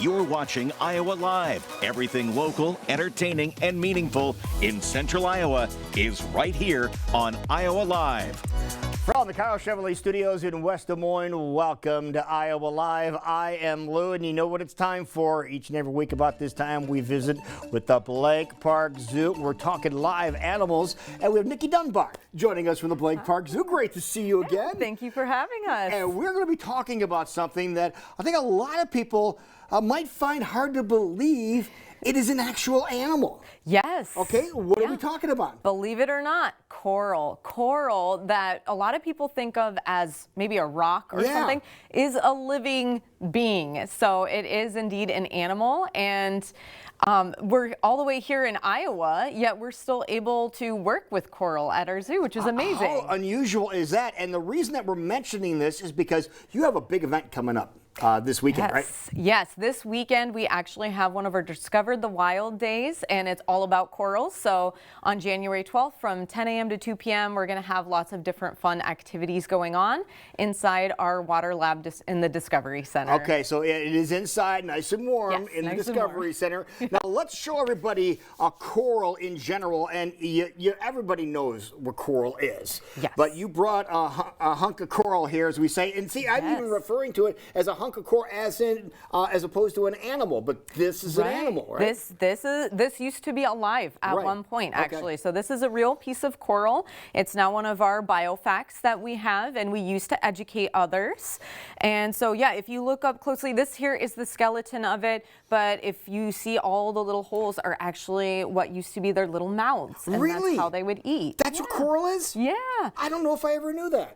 You're watching Iowa Live. Everything local, entertaining, and meaningful in Central Iowa is right here on Iowa Live. From the Kyle Chevrolet Studios in West Des Moines, welcome to Iowa Live. I am Lou, and you know what it's time for. Each and every week about this time, we visit with the Blank Park Zoo. We're talking live animals, and we have Nikki Dunbar joining us from the Blank Park Zoo. Great to see you again. Thank you for having us. And we're going to be talking about something that I think a lot of people might find hard to believe. It is an actual animal. Yes. Okay, what are we talking about? Believe it or not, coral. Coral that a lot of people think of as maybe a rock or something is a living being. So it is indeed an animal, and we're all the way here in Iowa, yet we're still able to work with coral at our zoo, which is amazing. How unusual is that? And the reason that we're mentioning this is because you have a big event coming up. This weekend, right? Yes, this weekend we actually have one of our Discovered the Wild days, and it's all about corals. So on January 12th from 10 a.m. to 2 p.m. we're going to have lots of different fun activities going on inside our water lab in the Discovery Center. Okay, so it is inside, nice and warm, in the Discovery Center. Now let's show everybody a coral in general, and everybody knows what coral is. Yes. But you brought a hunk of coral here, as we say, and see, I'm even referring to it as a hunk of coral as opposed to an animal, but this is an animal, right? This used to be alive at one point, actually. So this is a real piece of coral. It's now one of our biofacts that we have, and we use to educate others. And so yeah, if you look up closely, this here is the skeleton of it, but if you see, all the little holes are actually what used to be their little mouths, and really? That's how they would eat. That's what coral is? Yeah. I don't know if I ever knew that.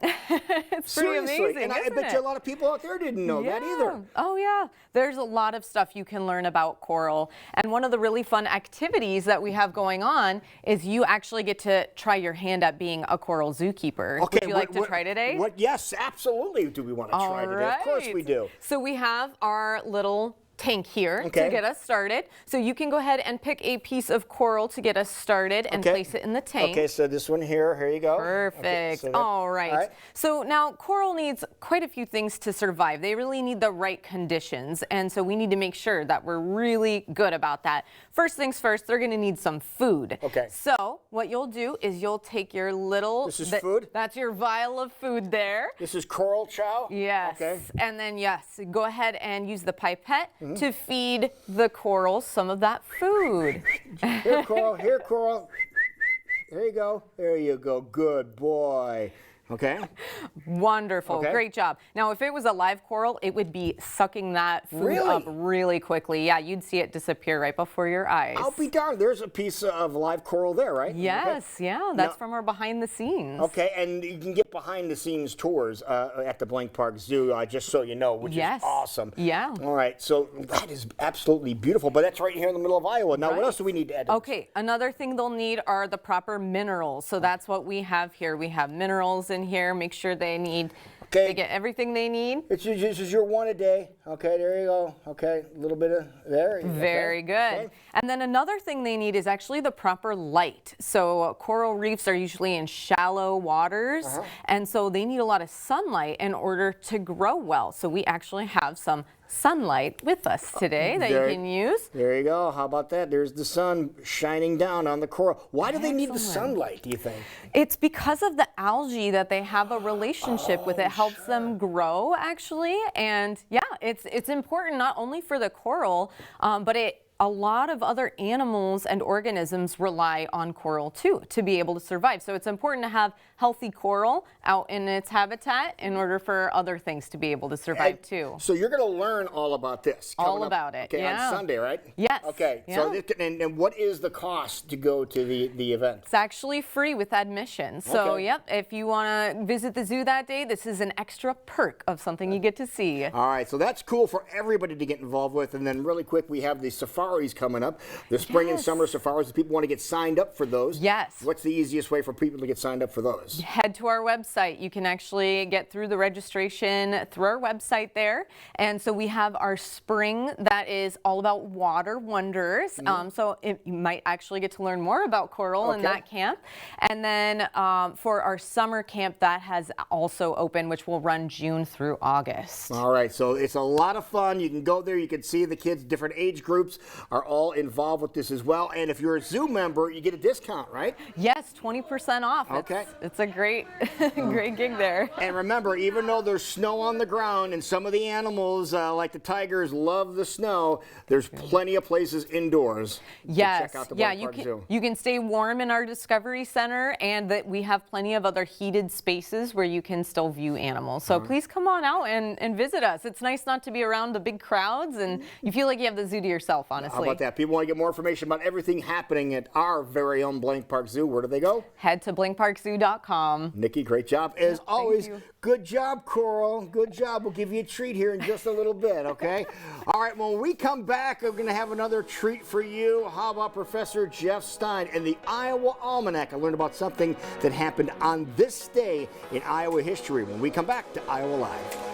It's pretty amazing, and I bet you a lot of people out there didn't know that either. Oh yeah, there's a lot of stuff you can learn about coral, and one of the really fun activities that we have going on is you actually get to try your hand at being a coral zookeeper. Okay, would you like to try today? Yes, absolutely. Do we want to try today? Of course we do. So we have our little tank here to get us started. So you can go ahead and pick a piece of coral to get us started and place it in the tank. Okay, so this one here you go. Perfect. Okay, so all right. So now coral needs quite a few things to survive. They really need the right conditions, and so we need to make sure that we're really good about that. First things first, they're going to need some food. Okay. So what you'll do is you'll take your little... This is food? That's your vial of food there. This is coral chow? Yes. Okay. And then go ahead and use the pipette to feed the corals some of that food. Here, coral. Here, coral. There you go. There you go. Good boy. Okay. Wonderful. Okay. Great job. Now, if it was a live coral, it would be sucking that food up really quickly. Yeah, you'd see it disappear right before your eyes. I'll be darned. There's a piece of live coral there, right? Yes, yeah. That's from our behind the scenes. Okay, and you can get behind the scenes tours at the Blank Park Zoo, just so you know, which is awesome. Yeah. All right, so that is absolutely beautiful, but that's right here in the middle of Iowa. Now, what else do we need to add? Okay, another thing they'll need are the proper minerals. So that's what we have here. We have minerals in here. Make sure they get everything they need. This is your one a day. Okay, there you go. Okay, a little bit of there. Very good. Okay. And then another thing they need is actually the proper light. So coral reefs are usually in shallow waters, and so they need a lot of sunlight in order to grow well. So we actually have some sunlight with us today that you can use. There you go. How about that? There's the sun shining down on the coral. Why do they need the sunlight, do you think? It's because of the algae that they have a relationship with. It helps them grow, actually. And yeah, it's important not only for the coral, but a lot of other animals and organisms rely on coral too to be able to survive. So it's important to have healthy coral out in its habitat in order for other things to be able to survive too. So you're going to learn all about this. All about it. Okay, on Sunday, right? Yes. Okay. Yeah. So and what is the cost to go to the event? It's actually free with admission. So yep, if you want to visit the zoo that day, this is an extra perk of something you get to see. All right. So that's cool for everybody to get involved with. And then really quick, we have the safari safaris coming up. The spring and summer safaris. If people want to get signed up for those, what's the easiest way for people to get signed up for those? Head to our website. You can actually get through the registration through our website there. And so we have our spring that is all about water wonders. So you might actually get to learn more about coral in that camp. And then for our summer camp, that has also opened, which will run June through August. All right, so it's a lot of fun. You can go there. You can see the kids, different age groups are all involved with this as well. And if you're a zoo member, you get a discount, right? Yes, 20% off. Okay. It's a great, great gig there. And remember, even though there's snow on the ground and some of the animals, like the tigers, love the snow, there's plenty of places indoors to check out the Blank Park Zoo. You can stay warm in our Discovery Center, and that we have plenty of other heated spaces where you can still view animals. So please come on out and visit us. It's nice not to be around the big crowds, and you feel like you have the zoo to yourself, honestly. How about that? People want to get more information about everything happening at our very own Blank Park Zoo. Where do they go? Head to blankparkzoo.com. Nikki, great job. As always, good job, Coral. Good job. We'll give you a treat here in just a little bit, okay? All right, when we come back, we're going to have another treat for you. How about Professor Jeff Stein and the Iowa Almanac? I learned about something that happened on this day in Iowa history when we come back to Iowa Live.